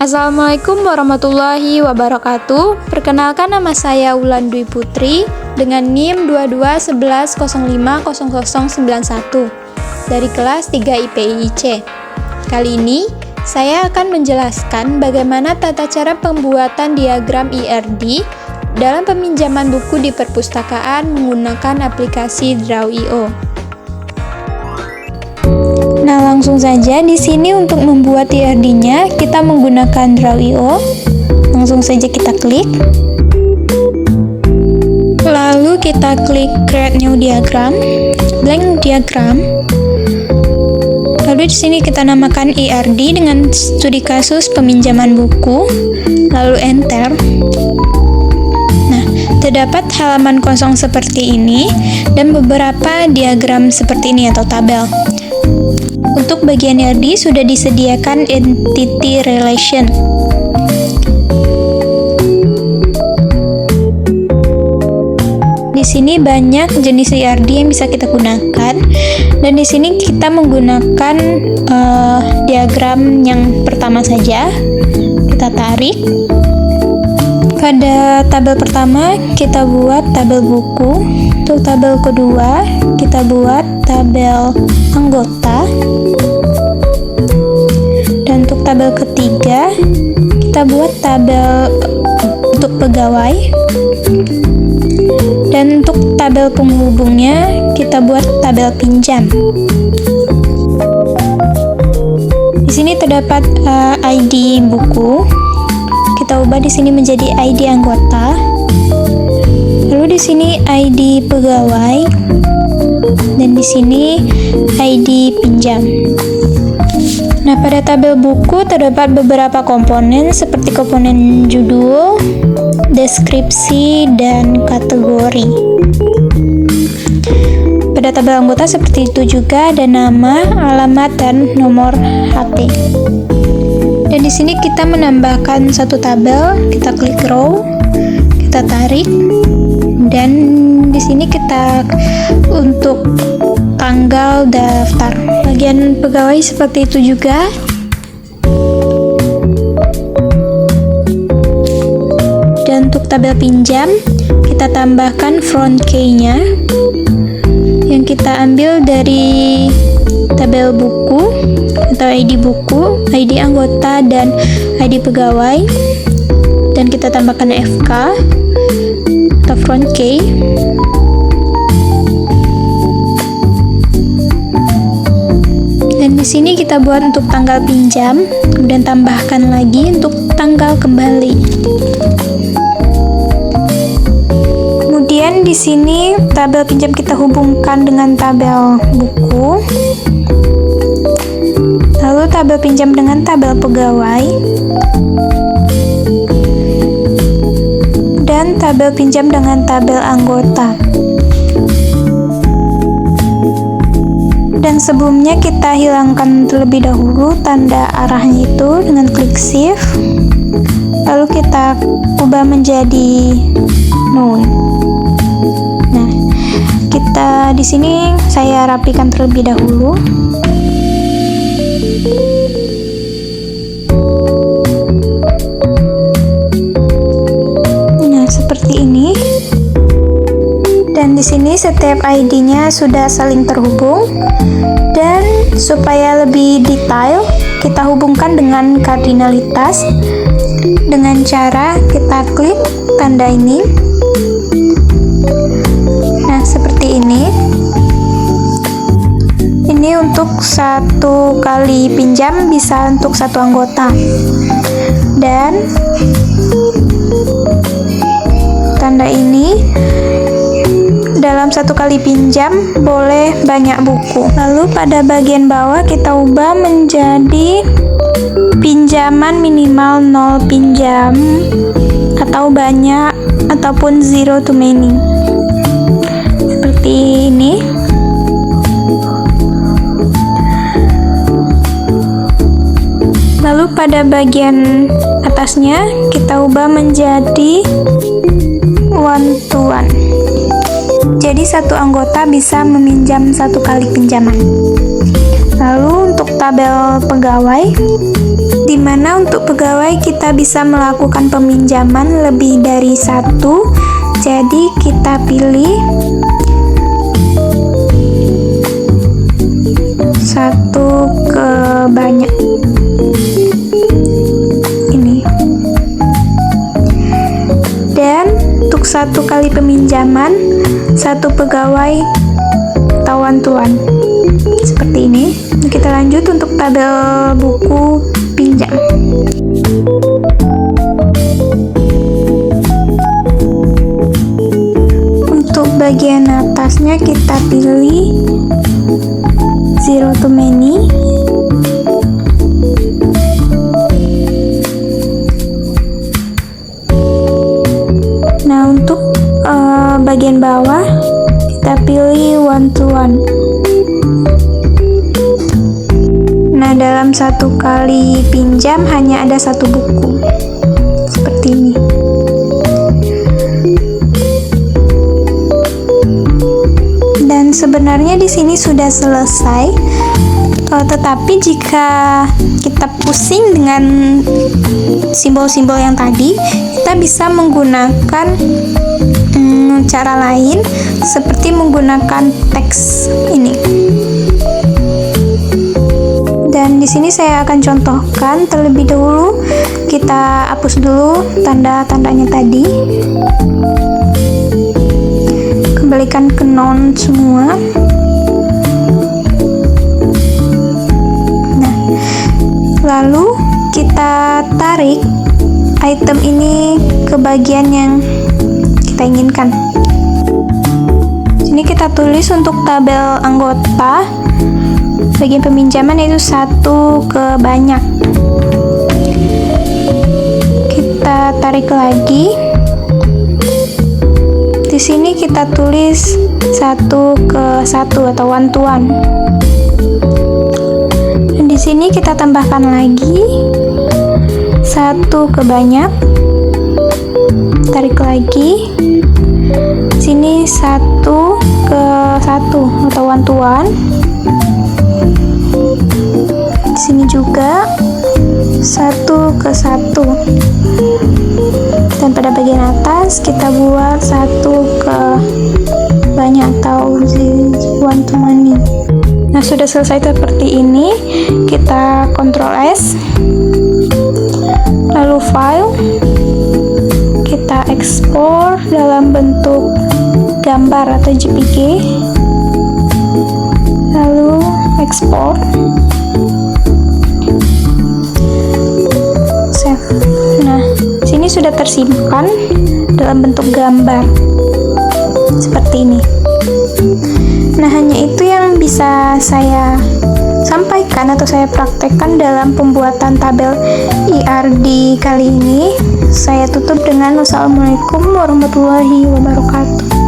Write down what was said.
Assalamualaikum warahmatullahi wabarakatuh. Perkenalkan, nama saya Wulan Dwi Putri dengan NIM 2211050091 dari kelas 3 IPIIC. Kali ini saya akan menjelaskan bagaimana tata cara pembuatan diagram IRD dalam peminjaman buku di perpustakaan menggunakan aplikasi Draw.io. Nah, langsung saja di sini untuk membuat IRD-nya kita menggunakan Draw.io. Langsung saja kita klik. Lalu kita klik Create New Diagram, Blank Diagram. Lalu di sini kita namakan IRD dengan studi kasus peminjaman buku, lalu Enter. Nah, terdapat halaman kosong seperti ini dan beberapa diagram seperti ini atau tabel. Untuk bagian IRD sudah disediakan Entity Relation. Di sini banyak jenis IRD yang bisa kita gunakan, dan di sini kita menggunakan diagram yang pertama saja. Kita tarik. Pada tabel pertama kita buat tabel buku. Untuk tabel kedua kita buat tabel anggota. Dan untuk tabel ketiga kita buat tabel untuk pegawai. Dan untuk tabel penghubungnya kita buat tabel pinjam. Di sini terdapat ID buku. Kita ubah di sini menjadi ID anggota. Lalu di sini ID pegawai. Dan di sini ID pinjam. Nah, pada tabel buku terdapat beberapa komponen seperti komponen judul, deskripsi, dan kategori. Pada tabel anggota seperti itu juga ada nama, alamat, dan nomor HP. Dan di sini kita menambahkan satu tabel, kita klik row, kita tarik, dan di sini kita untuk tanggal daftar. Bagian pegawai seperti itu juga. Dan untuk tabel pinjam, kita tambahkan front key-nya yang kita ambil dari tabel buku atau ID buku, ID anggota, dan ID pegawai. Dan kita tambahkan FK atau front key. Dan di sini kita buat untuk tanggal pinjam, kemudian tambahkan lagi untuk tanggal kembali. Kemudian di sini tabel pinjam kita hubungkan dengan tabel buku. Lalu tabel pinjam dengan tabel pegawai. Dan tabel pinjam dengan tabel anggota. Dan sebelumnya kita hilangkan terlebih dahulu tanda arahnya itu dengan klik shift. Lalu kita ubah menjadi null. Nah, kita di sini saya rapikan terlebih dahulu. Nah, seperti ini. Dan di sini setiap ID-nya sudah saling terhubung. Dan supaya lebih detail, kita hubungkan dengan kardinalitas dengan cara kita klik tanda ini. Nah, seperti ini. Ini untuk satu kali pinjam bisa untuk satu anggota. Dan tanda ini dalam satu kali pinjam boleh banyak buku. Lalu pada bagian bawah kita ubah menjadi pinjaman minimal 0 pinjam atau banyak ataupun zero to many. Seperti ini. Lalu pada bagian atasnya kita ubah menjadi one to one. Jadi satu anggota bisa meminjam satu kali pinjaman. Lalu untuk tabel pegawai, di mana untuk pegawai kita bisa melakukan peminjaman lebih dari satu. Jadi kita pilih satu ke banyak. Ini. Dan untuk satu kali peminjaman, satu pegawai atau one-to-one. Seperti ini. Kita lanjut untuk tabel buku pinjam. Untuk bagian atasnya kita pilih zero to many. Nah, untuk bagian bawah kita pilih one to one. Nah, dalam satu kali pinjam hanya ada satu buku. Seperti ini. Dan sebenarnya di sini sudah selesai. Tetapi jika kita pusing dengan simbol-simbol yang tadi, kita bisa menggunakan cara lain, seperti menggunakan teks ini. Dan di sini saya akan contohkan. Terlebih dahulu kita hapus dulu tanda-tandanya tadi. Kembalikan ke non semua. Nah, lalu kita tarik item ini ke bagian yang kita inginkan. Sini kita tulis untuk tabel anggota. Bagian peminjaman yaitu satu ke banyak. Kita tarik lagi. Di sini kita tulis satu ke satu atau one to one. Dan di sini kita tambahkan lagi satu ke banyak. Tarik lagi. Sini satu ke satu atau one to one. Di sini juga satu ke satu. Dan pada bagian atas kita buat satu ke banyak atau one to many. Nah, sudah selesai seperti ini. Kita Ctrl S, lalu file, kita ekspor dalam bentuk gambar atau JPG, lalu ekspor, save. Nah, sini sudah tersimpan dalam bentuk gambar seperti ini. Nah, hanya itu yang bisa saya sampaikan atau saya praktekkan dalam pembuatan tabel IRD kali ini. Saya tutup dengan wassalamualaikum warahmatullahi wabarakatuh.